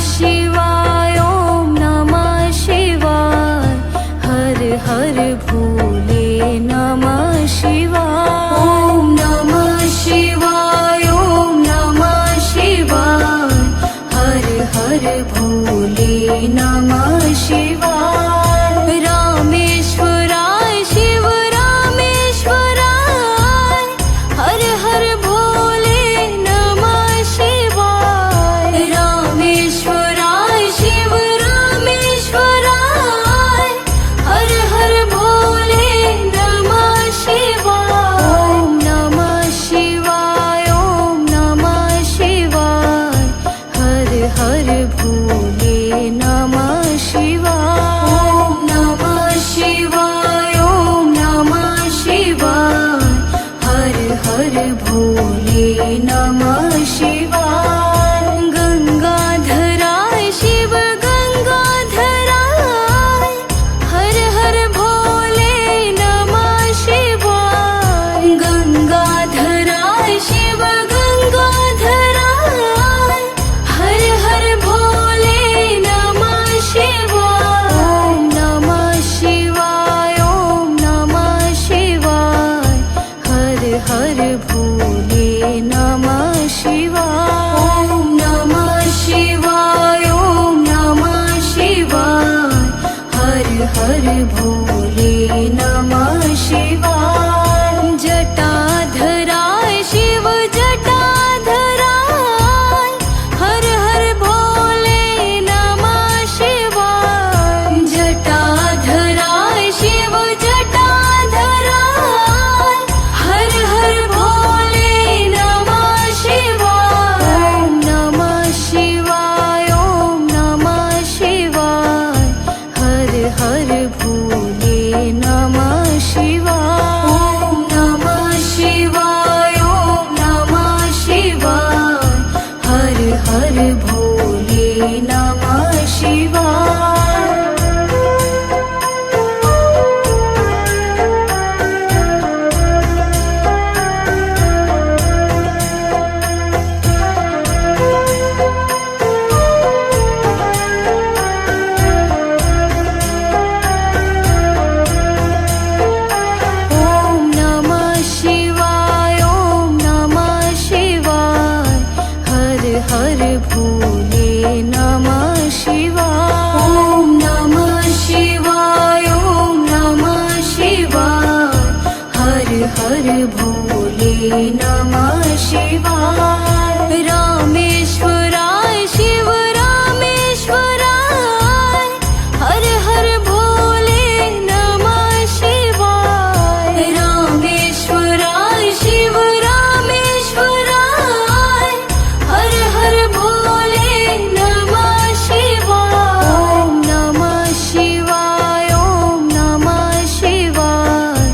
शिवाय ॐ नमः शिवाय हर हर भोले नमः शिवाय ॐ नमः शिवाय ॐ नमः शिवाय हर हर भोले नमः शिवाय रामेश्वराय शिव रामेश्वराय हर हर भोले नमः शिवाय रामेश्वराय शिव रामेश्वराय हर हर भोले नमः शिवाय ॐ नमः शिवाय ॐ नमः शिवाय हर हर भोले नमः शिवाय ॐ नमः शिवाय ॐ नमः शिवाय हर हर भोले नमः शिवाय गंगाधराय शिव गंगाधराय हर हर भोले नमः शिवाय गंगाधराय शिव गंगाधराय हर हर भोले नमः शिवाय ॐ नमः शिवाय ॐ नमः शिवाय हर हर भोले नमः शिवाय ॐ नमः शिवाय ॐ नमः शिवाय हर हर भोले नमः शिवाय जटाधराय शिव जटाधराय हर हर भोले नमः शिवाय जटाधराय शिव जटाधराय हर हर भोले नमः शिवाय ॐ नमः शिवाय ॐ नमः शिवाय हर हर भोले नमः शिवाय ॐ नमः शिवाय ॐ नमः शिवाय हर हर भोले नमः शिवाय ॐ नमः शिवाय ॐ नमः शिवाय हर हर भोले नमः शिवाय ॐ नमः शिवाय ॐ नमः शिवाय हर हर भोले नमः शिवाय रामेश्वराय शिव रामेश्वराय हर हर भोले नमः शिवाय रामेश्वराय शिव रामेश्वराय हर हर भोले नमः शिवाय ॐ नमः शिवाय ॐ नमः शिवाय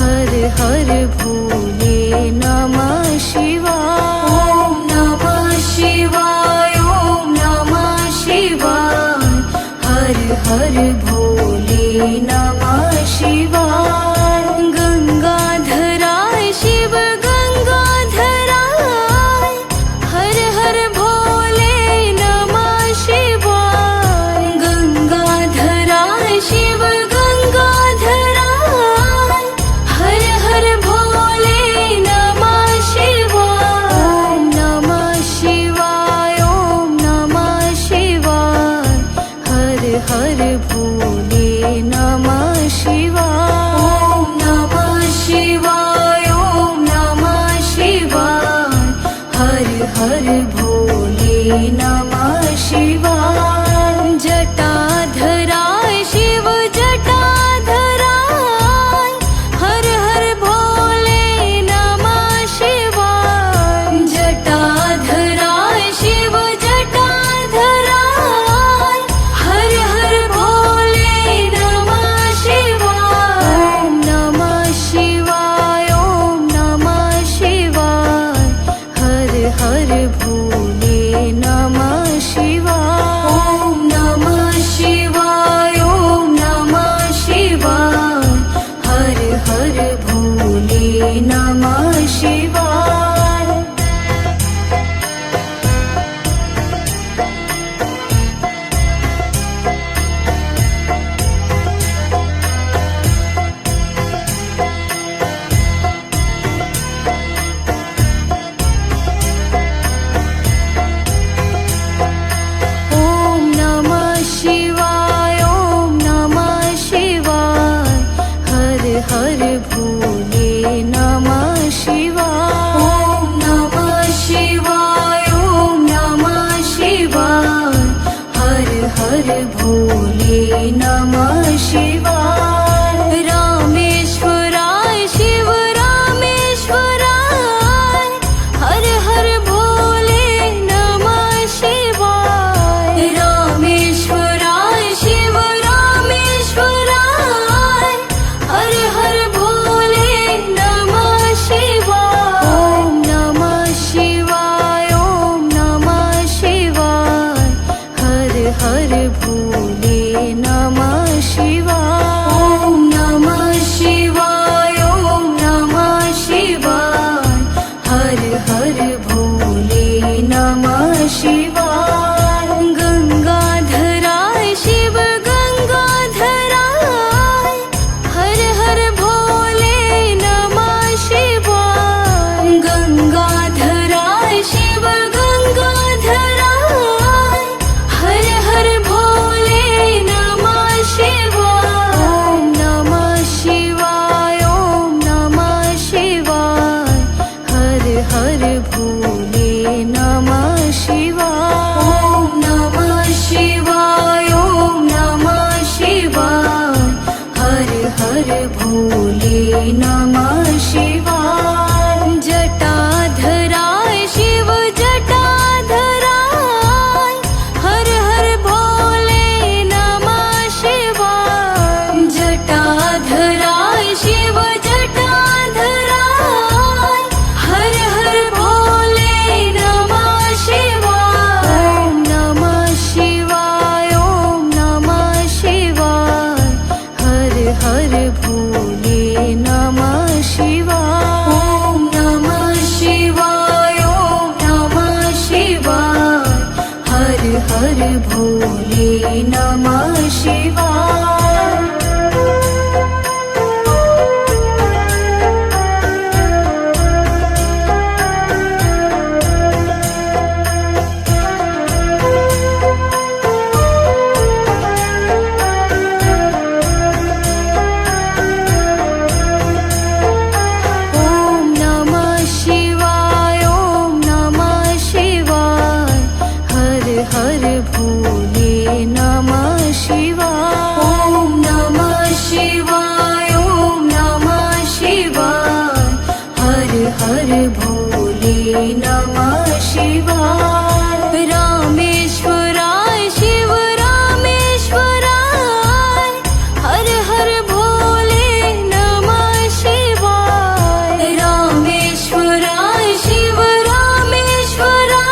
हर हर भोले नमः शिवाय ॐ नमः शिवाय ॐ नमः शिवाय हर हर भोले नमः शिवाय गंगाधराय शिव गंगाधराय हर हर भोले नमः शिवाय गंगाधराय शिव गंगाधराय हर हर भोले नमः शिवाय ॐ नमः शिवाय ॐ नमः शिवाय हर हर भोले नमः शिवाय ॐ नमः शिवाय ॐ नमः शिवाय हर हर भोले नमः शिवाय जटाधराय शिव जटाधराय हर हर भोले नमः शिवाय जटाधराय शिव जटाधराय हर हर भोले नमः शिवाय ॐ नमः शिवाय ॐ नमः शिवाय भोले नमः शिवाय। ॐ नमः शिवाय, ॐ नमः शिवाय, हर हर भोले नमः शिवाय। ॐ नमः शिवाय, ॐ नमः शिवाय, हर हर भोले नमः शिवाय। ॐ नमः शिवाय, ॐ नमः शिवाय, हर हर भोले नमः शिवाय। रामेश्वराय शिव रामेश्वराय, हर हर भोले नमः शिवाय। रामेश्वराय शिव रामेश्वराय, हर हर भोले नमः शिवाय। ॐ नमः शिवाय, ॐ नमः शिवाय, हर हर भोले नमः शिवाय। ॐ नमः शिवाय, ॐ नमः शिवाय, हर हर भोले नमः शिवाय। गंगाधराय शिव गंगाधराय, हर हर भोले नमः शिवाय। गंगाधराय शिव गंगाधराय, हर हर भोले नमः शिवाय। ॐ नमः शिवाय, ॐ नमः शिवाय, हर हर भोले नमः शिवाय। ॐ नमः शिवाय, ॐ नमः शिवाय, हर हर भोले नमः शिवाय। जटाधराय शिव जटाधराय, हर हर भोले नमः शिवाय। जटाधराय शिव जटाधराय, हर हर भोले नमः शिवाय। ॐ नमः शिवाय, ॐ नमः शिवाय, हर हर भोले नमः शिवाय। ॐ नमः शिवाय, ॐ नमः शिवाय, हर हर भोले नमः शिवाय। ॐ नमः शिवाय, ॐ नमः शिवाय, हर हर भोले नमः शिवाय। ॐ नमः शिवाय, ॐ नमः शिवाय, हर हर भोले नमः शिवाय। रामेश्वराय शिव रामेश्वराय, हर हर भोले नमः शिवाय। रामेश्वराय शिव रामेश्वराय,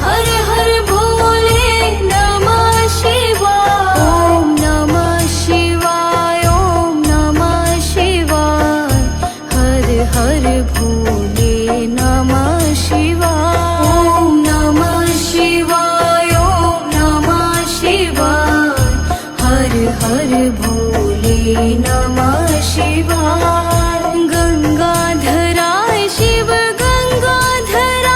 हर हर भोले नमः शिवाय। ॐ नमः शिवाय, ॐ नमः शिवाय, हर हर भोले नमः शिवाय। ॐ नमः शिवाय, ॐ नमः शिवाय, हर हर भोले नमः शिवाय। गंगाधराय शिव गंगाधराय,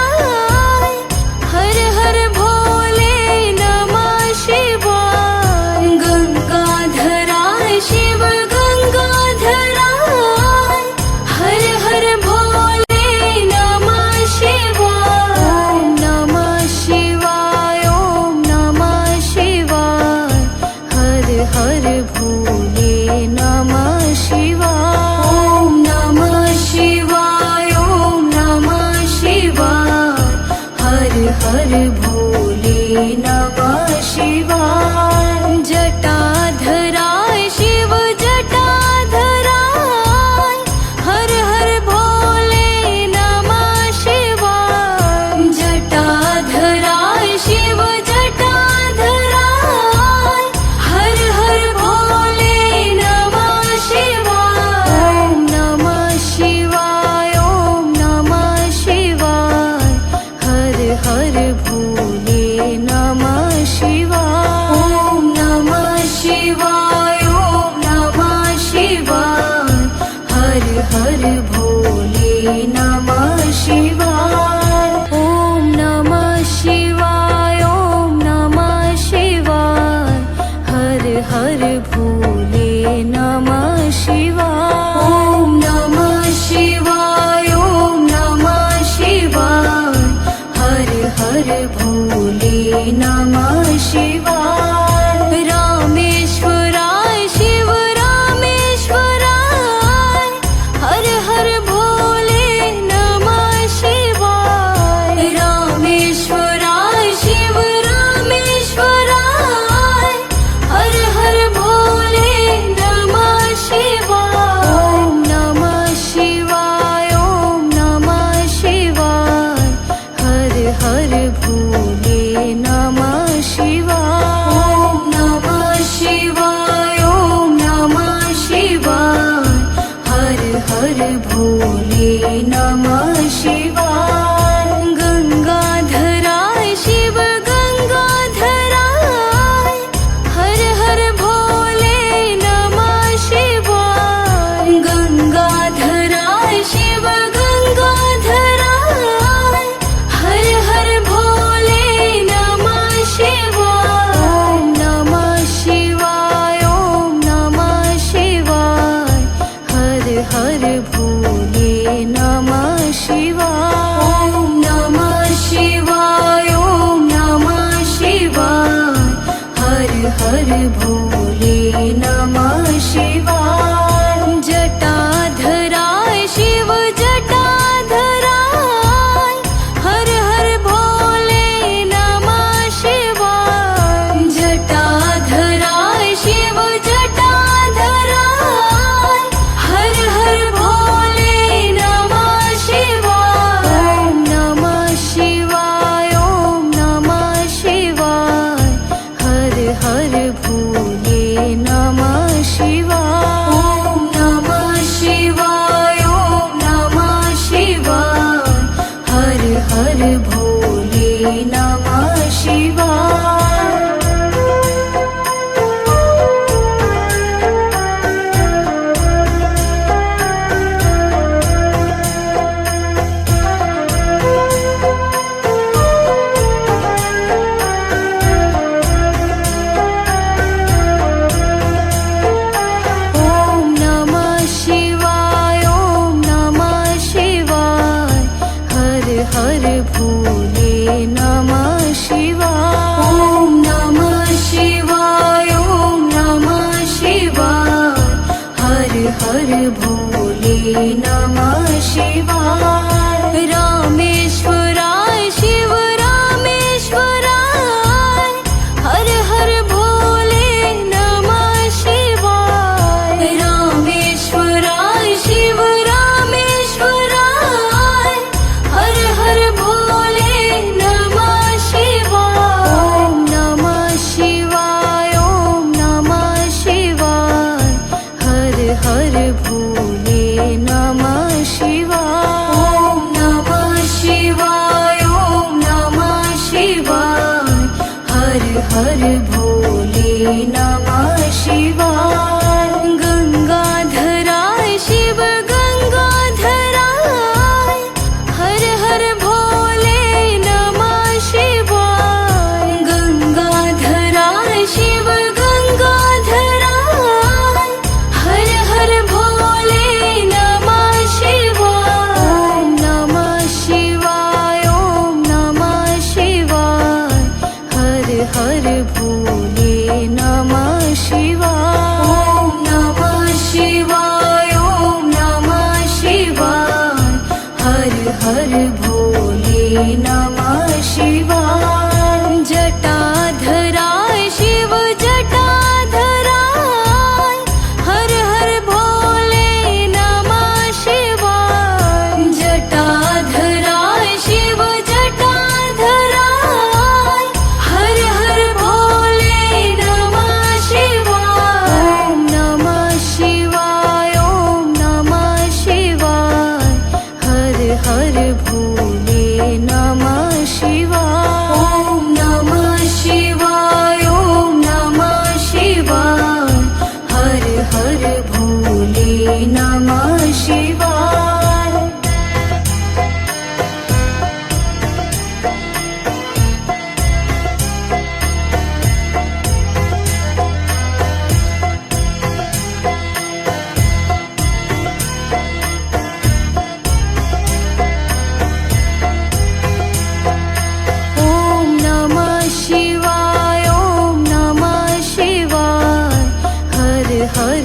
हर हर भोले नमः शिवाय। गंगाधराय शिव गंगाधराय, हर हर भोले नमः शिवाय। ॐ नमः शिवाय, ॐ नमः शिवाय, हर हर भोले नमः शिवाय। ॐ नमः शिवाय, ॐ नमः शिवाय, हर हर भोले नमः शिवाय। जटाधराय शिव जटाधराय, हर हर भोले नमः शिवाय। नमः शिवाय। ॐ नमः शिवाय, ॐ नमः शिवाय। हर हर भोले नमः शिवाय। ॐ नमः शिवाय, ॐ नमः शिवाय। हर हर भोले नमः शिवाय। रामेश्वराय शिव रामेश्वराय। हर हर भोले नमः शिवाय। रामेश्वराय शिव रामेश्वराय। हर हर भोले नमः शिवाय। ॐ नमः शिवाय, ॐ नमः शिवाय। हर हर भोले नमः शिवाय। ॐ नमः शिवाय, ॐ नमः शिवाय। हर हर भोले नमः शिवाय। गंगाधराय शिव गंगाधराय। हर हर भोले नमः शिवाय। गंगाधराय शिव गंगाधराय। हर हर भोले नमः शिवाय। ॐ नमः शिवाय, ॐ नमः शिवाय। हर हर भोले नमः शिवाय। ॐ नमः शिवाय, ॐ नमः शिवाय। हर हर भोले नमः शिवाय। जटाधराय शिव जटाधराय। हर हर भोले नमः शिवाय। जटाधराय शिव जटाधराय। हर हर भोले नमः शिवाय। ॐ नमः शिवाय, ॐ नमः शिवाय। हर हर भोले नमः शिवाय। ॐ नमः शिवाय, ॐ नमः शिवाय। हर हर भोले नमः शिवाय। ॐ नमः शिवाय, ॐ नमः शिवाय। हर हर भोले नमः शिवाय। ॐ नमः शिवाय, ॐ नमः शिवाय। हर हर भोले नमः शिवाय। रामेश्वराय शिव रामेश्वराय। हर हर भोले नमः शिवाय। रामेश्वराय शिव रामेश्वराय। हर हर भोले नमः शिवाय। ॐ नमः शिवाय, ॐ नमः शिवाय। हर हर भोले नमः शिवाय। ॐ नमः शिवाय, ॐ नमः शिवाय। हर हर भोले नमः शिवाय। गंगाधराय शिव गंगाधराय। हर हर भोले नमः शिवाय। गंगाधराय शिव गंगाधराय। हर हर भोले नमः शिवाय। ॐ नमः शिवाय, ॐ नमः शिवाय। हर हर भोले नमः शिवाय। ॐ नमः शिवाय, ॐ नमः शिवाय। हर हर भोले नमः शिवाय। जटाधराय शिव जटाधराय। हर हर भोले नमः शिवाय। जटाधराय शिव जटाधराय। हर हर भोले नमः शिवाय। ॐ नमः शिवाय, ॐ नमः शिवाय। हर हर भोले नमः शिवाय। ॐ नमः शिवाय, ॐ नमः शिवाय। हर हर भोले नमः शिवाय।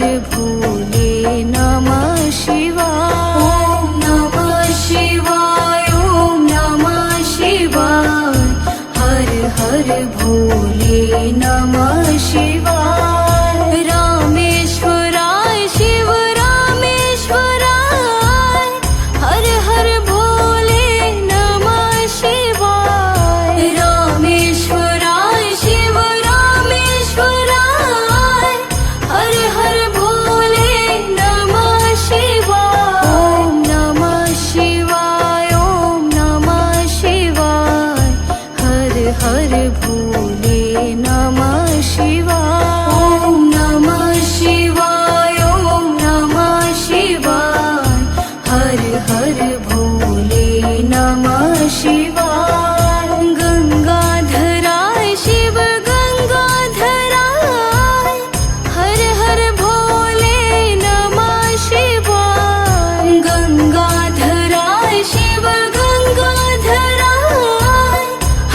भोले नमः शिवाय। ॐ नमः शिवाय, ॐ नमः शिवाय। हर हर भोले नमः शिवाय। रामेश्वराय शिव रामेश्वराय। हर हर भोले नमः शिवाय। रामेश्वराय शिव रामेश्वराय। हर हर भोले नमः शिवाय। ॐ नमः शिवाय, ॐ नमः शिवाय। हर हर भोले नमः शिवाय। ॐ नमः शिवाय, ॐ नमः शिवाय। हर हर भोले नमः शिवाय। गंगाधराय शिव गंगाधराय। हर हर भोले नमः शिवाय। गंगाधराय शिव गंगाधराय।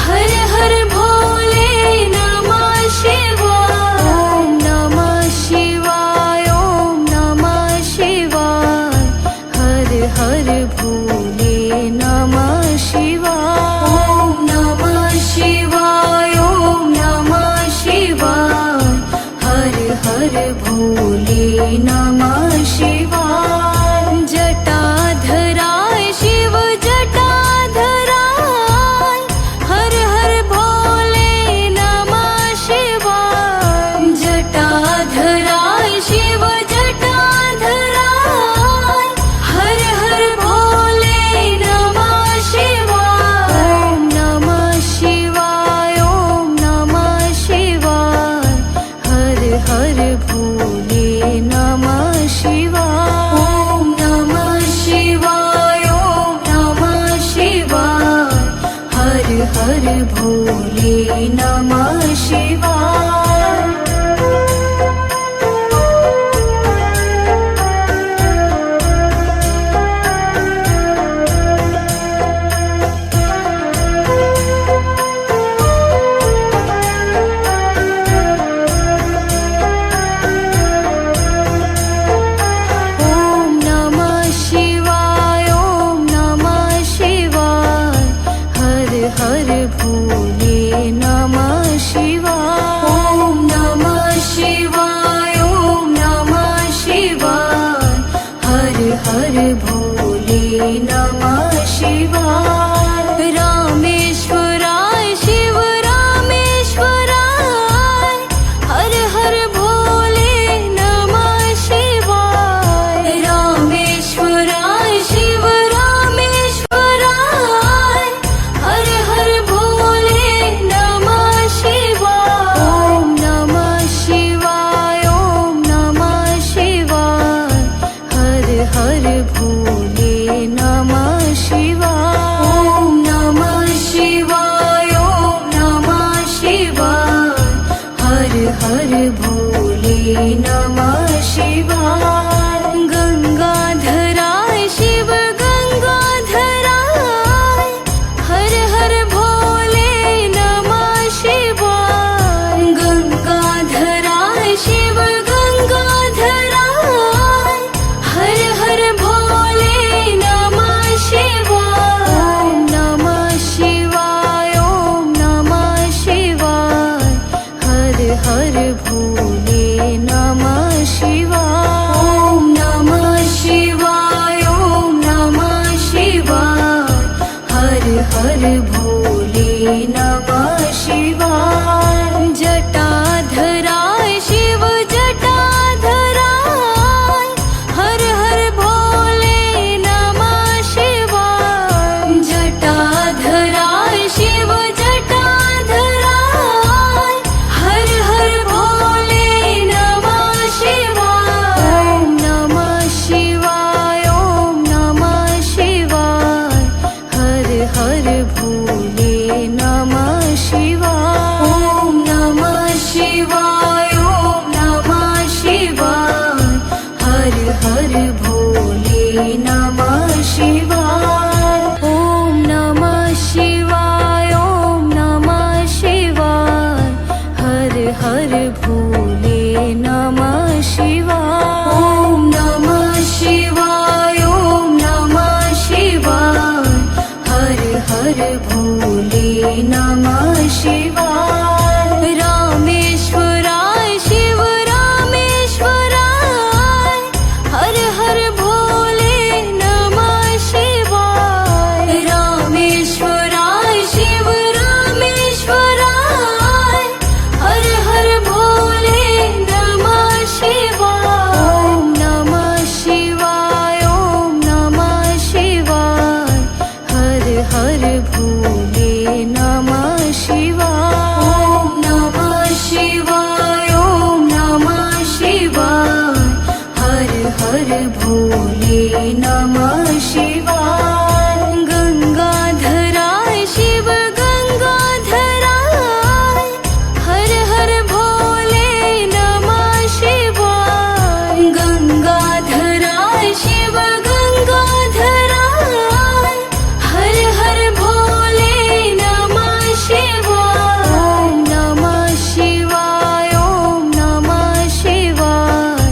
हर हर भोले नमः शिवाय। ॐ नमः शिवाय, ॐ नमः शिवाय। हर हर भोले नमः शिवाय। ॐ नमः शिवाय, ॐ नमः शिवाय। हर हर भोले नमः शिवाय। जटाधराय शिव जटाधराय। हर हर भोले नमः शिवाय। जटाधराय शिव जटाधराय। हर हर भोले नमः शिवाय। ॐ नमः शिवाय, ॐ नमः शिवाय। हर हर भोले नमः शिवाय। ॐ नमः शिवाय, ॐ नमः शिवाय। हर हर भोले नमः शिवाय। ॐ नमः शिवाय, ॐ नमः शिवाय। हर हर भोले नमः शिवाय। ॐ नमः शिवाय, ॐ नमः शिवाय। हर हर भोले नमः शिवाय। रामेश्वराय शिव रामेश्वराय। हर हर भोले नमः शिवाय। रामेश्वराय शिव रामेश्वराय। हर हर भोले नमः शिवाय। ॐ नमः शिवाय, ॐ नमः शिवाय। हर हर भोले नमः शिवाय। ॐ नमः शिवाय, ॐ नमः शिवाय। हर हर भोले नमः शिवाय। गंगाधराय शिव गंगाधराय। हर हर भोले नमः शिवाय। गंगाधराय शिव गंगाधराय। हर हर भोले नमः शिवाय। ॐ नमः शिवाय, ॐ नमः शिवाय। हर हर भोले नमः शिवाय। ॐ नमः शिवाय, ॐ नमः शिवाय। हर हर भोले नमः शिवाय। जटाधराय शिव जटाधराय। हर हर भोले नमः शिवाय। जटाधराय शिव जटाधराय। हर हर भोले नमः शिवाय। ॐ नमः शिवाय, ॐ नमः शिवाय। हर हर भोले नमः हर भोले नमः शिवाय। रामेश्वराय शिव रामेश्वराय, हर हर भोले नमः शिवाय। रामेश्वराय शिव रामेश्वराय, हर हर भोले नमः शिवाय। ओम नमः शिवाय, ओम नमः शिवाय, हर हर भोले नमः शिवाय। ओम नमः शिवाय, ओम नमः शिवाय, हर हर भोले नमः शिवाय। गंगाधराय शिव गंगाधराय, हर हर भोले नमः शिवाय। गंगाधराय शिव गंगाधराय, हर हर भोले नमः शिवाय। ओम नमः शिवाय, ओम नमः शिवाय,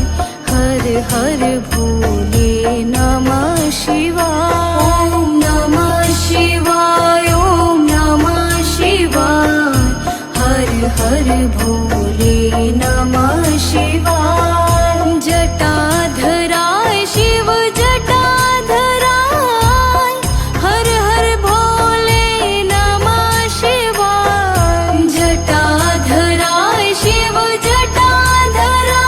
हर हर भोले नमः शिवाय। ओम नमः शिवाय, ओम नमः शिवाय, हर हर भोले नमः शिवाय। जटाधराय शिव जटाधराय, हर हर भोले नमः शिवाय। जटाधराय शिव जटाधराय,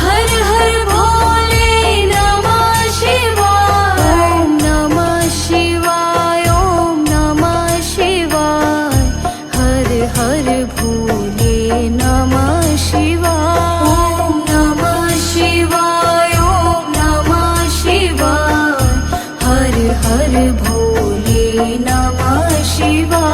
हर हर भोले नमः शिवाय। ओम नमः शिवाय, ओम नमः शिवाय, हर हर भोले नमः शिवाय। ओम नमः शिवाय, ओम नमः शिवाय, हर हर भोले नमः शिवाय।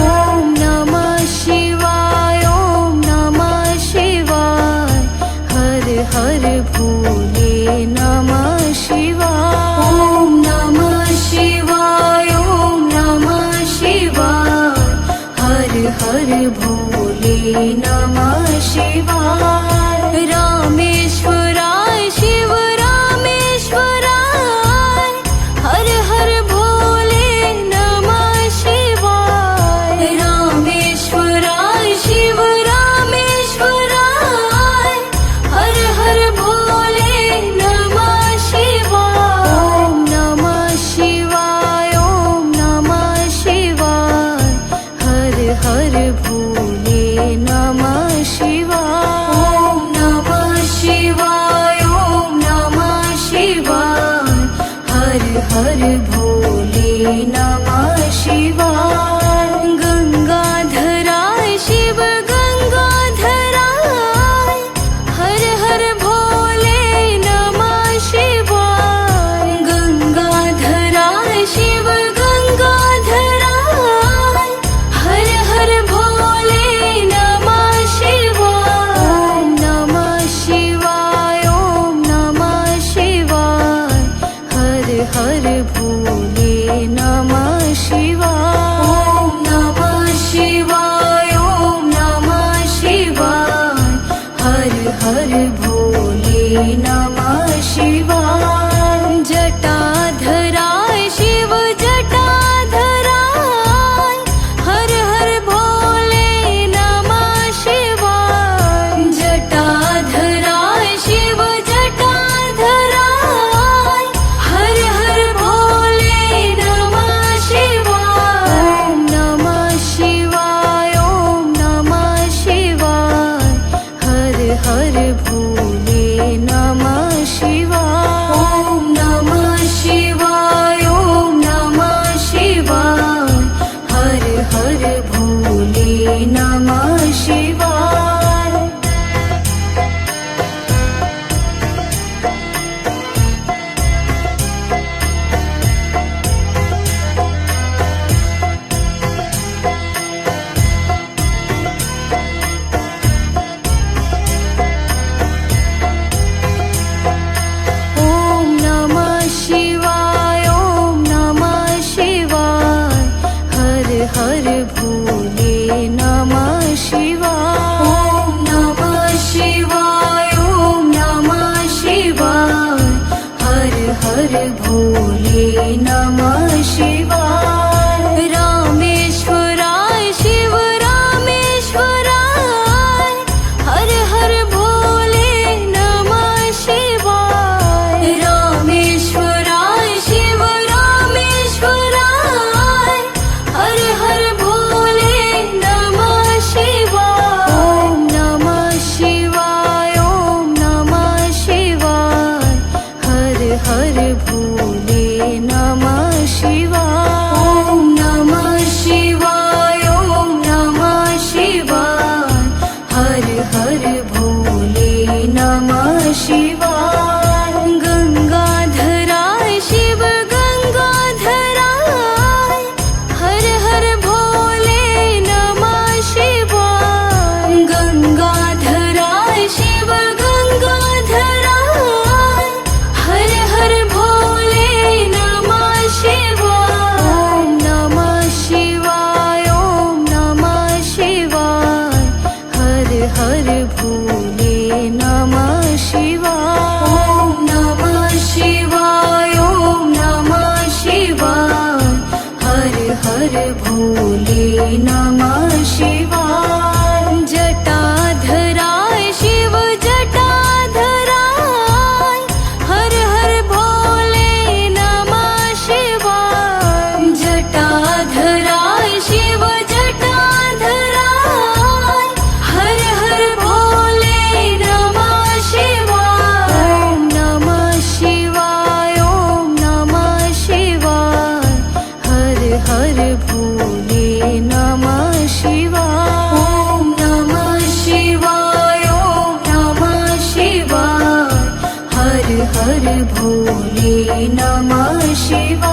ओम नमः शिवाय, ओम नमः शिवाय, हर हर भोले नमः शिवाय। ओम नमः शिवाय, ओम नमः शिवाय, हर हर भोले नमः शिवाय। रामेश्वराय शिव रामेश्वराय, हर हर भोले नमः शिवाय। रामेश्वराय शिव रामेश्वराय, हर हर भोले नमः शिवाय। ओम नमः शिवाय, ओम नमः शिवाय, हर हर भोले नमः शिवाय। ओम नमः शिवाय, ओम नमः शिवाय, हर हर भोले नमः शिवाय। गंगाधराय शिव गंगाधराय, हर हर भोले नमः शिवाय। गंगाधराय शिव गंगाधराय, हर हर भोले नमः शिवाय। ओम नमः शिवाय, ओम नमः शिवाय, हर हर भोले नमः शिवाय। ओम नमः शिवाय, ओम नमः शिवाय, हर हर भोले नमः शिवाय। जटाधराय शिव जटाधराय, हर हर भोले नमः शिवाय। जटाधराय शिव जटाधराय, हर हर भोले नमः शिवाय। ओम नमः शिवाय, ओम नमः शिवाय, हर हर भोले नमः भोले नमः शिवाय ॐ नमः शिवाय ॐ नमः शिवाय हर हर भोले नमः शिवाय गंगाधराय शिव गंगाधराय हर हर भोले नमः शिवाय गंगाधराय शिव गंगाधराय हर हर भोले नमः शिवाय ॐ नमः शिवाय ॐ नमः शिवाय हर हर भोले नमः शिवाय ॐ नमः शिवाय ॐ नमः शिवाय हर हर भोले नमः शिवाय जटाधराय शिव जटाधराय हर हर भोले नमः शिवाय जटाधराय शिव जटाधराय हर हर भोले नमः शिवाय ॐ नमः शिवाय ॐ नमः शिवाय हर हर भोले नमः शिवाय ॐ नमः शिवाय ॐ नमः शिवाय हर हर भोले नमः शिवाय